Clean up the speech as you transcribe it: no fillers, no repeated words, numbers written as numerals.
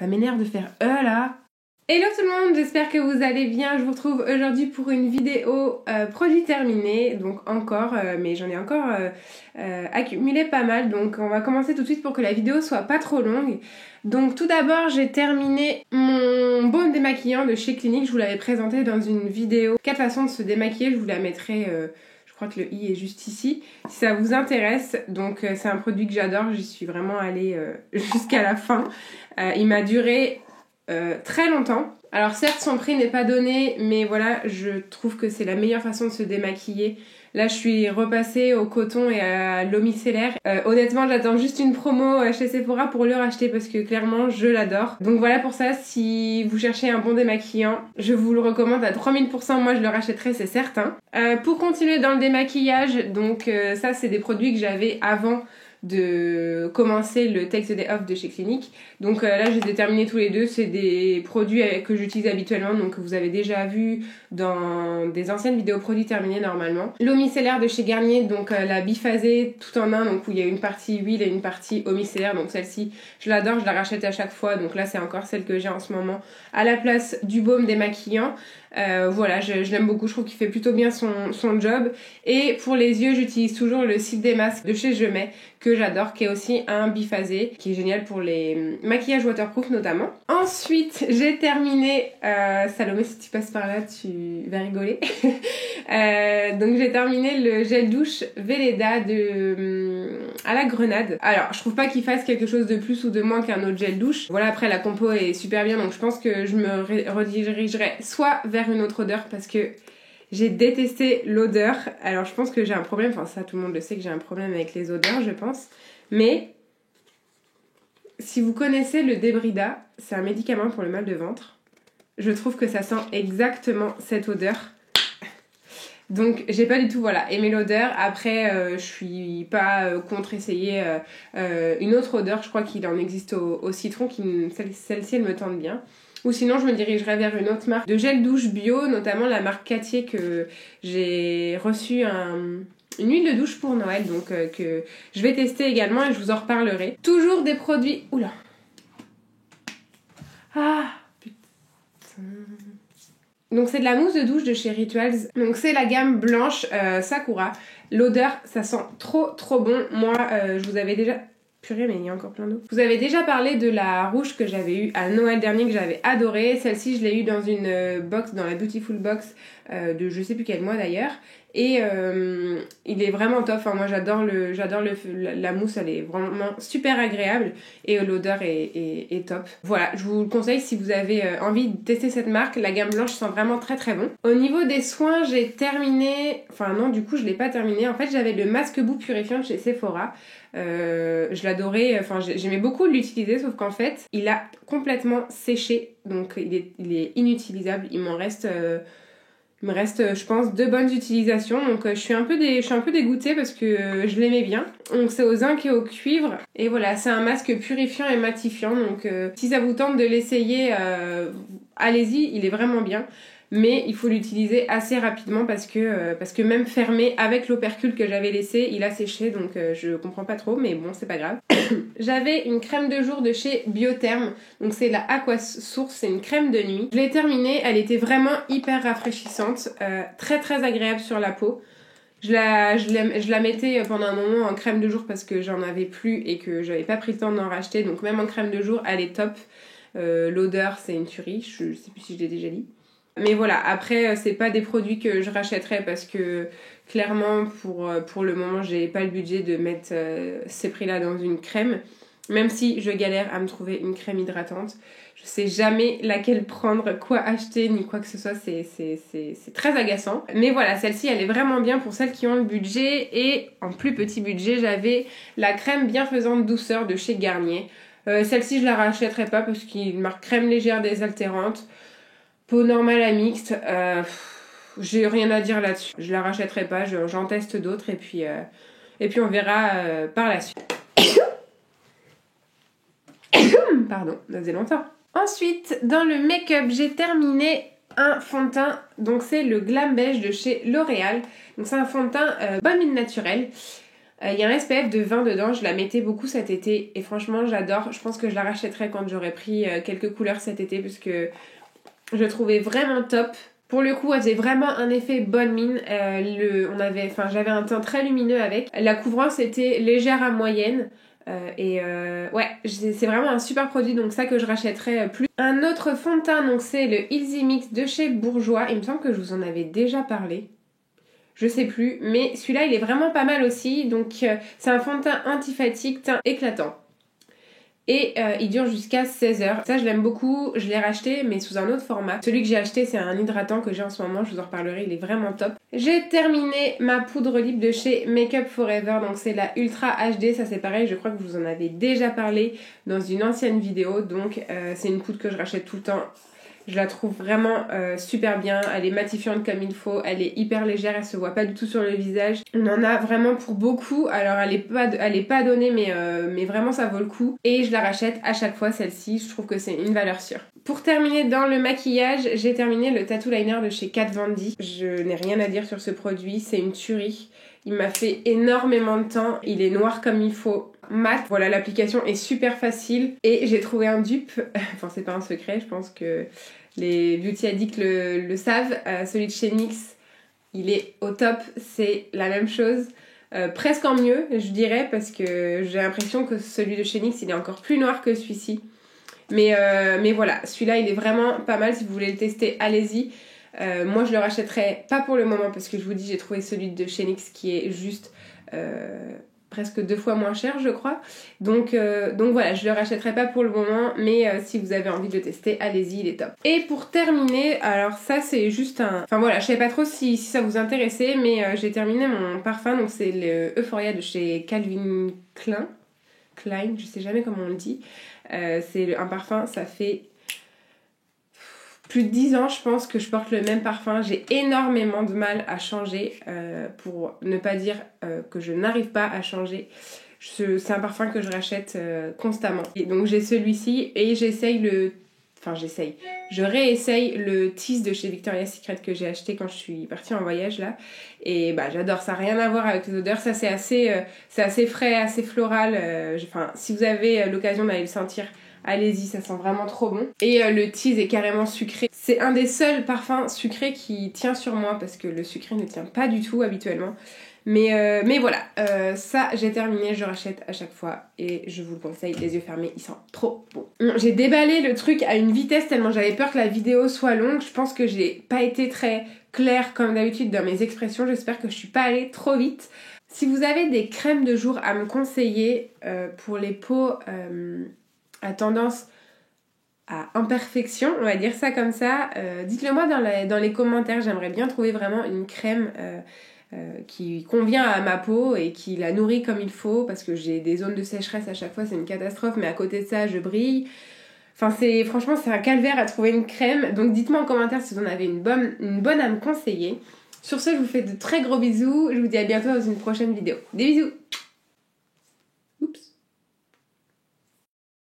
Ça m'énerve de faire là. Hello tout le monde, j'espère que vous allez bien. Je vous retrouve aujourd'hui pour une vidéo produit terminé. Donc encore, mais j'en ai encore accumulé pas mal. Donc on va commencer tout de suite pour que la vidéo soit pas trop longue. Donc tout d'abord, j'ai terminé mon baume démaquillant de chez Clinique. Je vous l'avais présenté dans une vidéo 4 façons de se démaquiller. Je vous la mettrai... je crois que le i est juste ici, si ça vous intéresse. Donc c'est un produit que j'adore, j'y suis vraiment allée jusqu'à la fin. Il m'a duré très longtemps. Alors certes son prix n'est pas donné, mais voilà, je trouve que c'est la meilleure façon de se démaquiller. Là je suis repassée au coton et à l'eau micellaire. Honnêtement j'attends juste une promo chez Sephora pour le racheter parce que clairement je l'adore. Donc voilà, pour ça, si vous cherchez un bon démaquillant, je vous le recommande à 3000%, moi je le rachèterai, c'est certain. Pour continuer dans le démaquillage, donc ça c'est des produits que j'avais avant de commencer le Take the Day Off de chez Clinique. Donc là je les ai terminés tous les deux, c'est des produits que j'utilise habituellement, donc que vous avez déjà vu dans des anciennes vidéos produits terminés normalement. L'eau micellaire de chez Garnier, donc la biphasée tout en un, donc où il y a une partie huile et une partie eau micellaire, donc celle-ci je l'adore, je la rachète à chaque fois, donc là c'est encore celle que j'ai en ce moment à la place du baume démaquillant. Voilà, je l'aime beaucoup, je trouve qu'il fait plutôt bien son job. Et pour les yeux, j'utilise toujours le Cif des masques de chez Je Mets, que j'adore, qui est aussi un biphasé, qui est génial pour les maquillages waterproof notamment. Ensuite, j'ai terminé, Salomé, si tu passes par là, tu vas rigoler. Donc j'ai terminé le gel douche Velleda à la grenade. Alors, je trouve pas qu'il fasse quelque chose de plus ou de moins qu'un autre gel douche. Voilà, après la compo est super bien, donc je pense que je me redirigerai soit vers une autre odeur parce que j'ai détesté l'odeur. Alors je pense que j'ai un problème, enfin ça tout le monde le sait que j'ai un problème avec les odeurs je pense. Mais si vous connaissez le Debrida, c'est un médicament pour le mal de ventre. Je trouve que ça sent exactement cette odeur. Donc j'ai pas du tout aimé l'odeur. Après je suis pas contre essayer une autre odeur. Je crois qu'il en existe au citron, celle-ci elle me tente bien. Ou sinon je me dirigerai vers une autre marque de gel douche bio, notamment la marque Cattier, que j'ai reçu une huile de douche pour Noël, donc que je vais tester également et je vous en reparlerai. Toujours des produits... Oula. Ah putain. Donc c'est de la mousse de douche de chez Rituals. Donc c'est la gamme blanche Sakura. L'odeur, ça sent trop bon. Moi je vous avais déjà... Purée, mais il y a encore plein d'eau. Je vous avais déjà parlé de la rouge que j'avais eue à Noël dernier, que j'avais adorée. Celle-ci, je l'ai eue dans une box, dans la Beautiful Box de je sais plus quel mois d'ailleurs. Et il est vraiment top. Enfin, moi, j'adore la mousse, elle est vraiment super agréable. Et l'odeur est top. Voilà, je vous le conseille si vous avez envie de tester cette marque. La gamme blanche sent vraiment très bon. Au niveau des soins, j'ai terminé... Enfin non, du coup, je l'ai pas terminé. En fait, j'avais le masque boue purifiant de chez Sephora. Je l'adorais, enfin j'aimais beaucoup l'utiliser, sauf qu'en fait il a complètement séché, donc il est inutilisable. Il me reste je pense 2 bonnes utilisations, donc je suis un peu dégoûtée parce que je l'aimais bien. Donc c'est au zinc et au cuivre, et voilà, c'est un masque purifiant et matifiant, donc si ça vous tente de l'essayer, allez-y, il est vraiment bien. Mais il faut l'utiliser assez rapidement parce que même fermé avec l'opercule que j'avais laissé, il a séché, donc je comprends pas trop, mais bon, c'est pas grave. J'avais une crème de jour de chez Biotherm, donc c'est la Aqua Source, c'est une crème de nuit. Je l'ai terminée, elle était vraiment hyper rafraîchissante, très agréable sur la peau. Je la mettais pendant un moment en crème de jour parce que j'en avais plus et que j'avais pas pris le temps d'en racheter, donc même en crème de jour, elle est top. L'odeur, c'est une tuerie, je sais plus si je l'ai déjà dit. Mais voilà, après c'est pas des produits que je rachèterais parce que clairement pour le moment j'ai pas le budget de mettre ces prix là dans une crème, même si je galère à me trouver une crème hydratante. Je sais jamais laquelle prendre, quoi acheter ni quoi que ce soit, c'est très agaçant. Mais voilà, celle-ci elle est vraiment bien pour celles qui ont le budget. Et en plus petit budget, j'avais la crème bienfaisante douceur de chez Garnier. Celle-ci je la rachèterai pas parce qu'il marque crème légère désaltérante. Peau normale à mixte, j'ai rien à dire là-dessus. Je la rachèterai pas, j'en teste d'autres et puis on verra par la suite. Pardon, ça faisait longtemps. Ensuite, dans le make-up, j'ai terminé un fond de teint, donc c'est le Glam Beige de chez L'Oréal. Donc c'est un fond de teint Bonne Mine Naturelle. Il y a un SPF de 20 dedans, je la mettais beaucoup cet été et franchement j'adore. Je pense que je la rachèterai quand j'aurai pris quelques couleurs cet été parce que je trouvais vraiment top. Pour le coup, elle faisait vraiment un effet bonne mine. J'avais un teint très lumineux avec. La couvrance était légère à moyenne. Ouais, c'est vraiment un super produit, donc ça que je rachèterai plus. Un autre fond de teint, donc c'est le Easy Mix de chez Bourjois. Il me semble que je vous en avais déjà parlé. Je sais plus, mais celui-là il est vraiment pas mal aussi. Donc c'est un fond de teint anti-fatigue, teint éclatant. Et il dure jusqu'à 16 heures. Ça je l'aime beaucoup, je l'ai racheté mais sous un autre format. Celui que j'ai acheté c'est un hydratant que j'ai en ce moment, je vous en reparlerai, il est vraiment top. J'ai terminé ma poudre lip de chez Makeup Forever, donc c'est la Ultra HD, ça c'est pareil, je crois que je vous en avais déjà parlé dans une ancienne vidéo. Donc c'est une poudre que je rachète tout le temps. Je la trouve vraiment super bien, elle est matifiante comme il faut, elle est hyper légère, elle se voit pas du tout sur le visage. On en a vraiment pour beaucoup, alors elle est pas donnée mais vraiment ça vaut le coup. Et je la rachète à chaque fois celle-ci, je trouve que c'est une valeur sûre. Pour terminer dans le maquillage, j'ai terminé le Tattoo Liner de chez Kat Von D. Je n'ai rien à dire sur ce produit, c'est une tuerie. Il m'a fait énormément de temps, il est noir comme il faut, mat. Voilà, l'application est super facile et j'ai trouvé un dupe, enfin c'est pas un secret, je pense que les beauty addicts le savent, celui de chez NYX, il est au top, c'est la même chose. Presque en mieux, je dirais, parce que j'ai l'impression que celui de chez NYX, il est encore plus noir que celui-ci. Mais voilà, celui-là, il est vraiment pas mal, si vous voulez le tester, allez-y. Moi je le rachèterai pas pour le moment parce que je vous dis j'ai trouvé celui de chez NYX qui est juste presque 2 fois moins cher je crois, donc voilà, je le rachèterai pas pour le moment, mais si vous avez envie de le tester, allez-y, il est top. Et pour terminer, alors ça c'est juste enfin voilà, je savais pas trop si ça vous intéressait, mais j'ai terminé mon parfum, donc c'est le Euphoria de chez Calvin Klein, je sais jamais comment on le dit. C'est un parfum, ça fait plus de 10 ans je pense que je porte le même parfum. J'ai énormément de mal à changer, pour ne pas dire que je n'arrive pas à changer. C'est un parfum que je rachète constamment. Et donc j'ai celui-ci et je réessaye le Tease de chez Victoria's Secret que j'ai acheté quand je suis partie en voyage là. Et bah j'adore, ça n'a rien à voir avec les odeurs, ça c'est assez frais, assez floral. Si vous avez l'occasion d'aller le sentir, allez-y, ça sent vraiment trop bon. Et le Tease est carrément sucré. C'est un des seuls parfums sucrés qui tient sur moi parce que le sucré ne tient pas du tout habituellement. Mais voilà, ça j'ai terminé, je rachète à chaque fois et je vous le conseille, les yeux fermés, il sent trop bon. J'ai déballé le truc à une vitesse tellement j'avais peur que la vidéo soit longue. Je pense que j'ai pas été très claire comme d'habitude dans mes expressions, j'espère que je suis pas allée trop vite. Si vous avez des crèmes de jour à me conseiller pour les peaux à tendance à imperfection, on va dire ça comme ça, dites-le moi dans les commentaires, j'aimerais bien trouver vraiment une crème qui convient à ma peau et qui la nourrit comme il faut, parce que j'ai des zones de sécheresse à chaque fois, c'est une catastrophe, mais à côté de ça je brille. Enfin franchement c'est un calvaire à trouver une crème, donc dites-moi en commentaire si vous en avez une bonne à me conseiller. Sur ce, je vous fais de très gros bisous, je vous dis à bientôt dans une prochaine vidéo. Des bisous!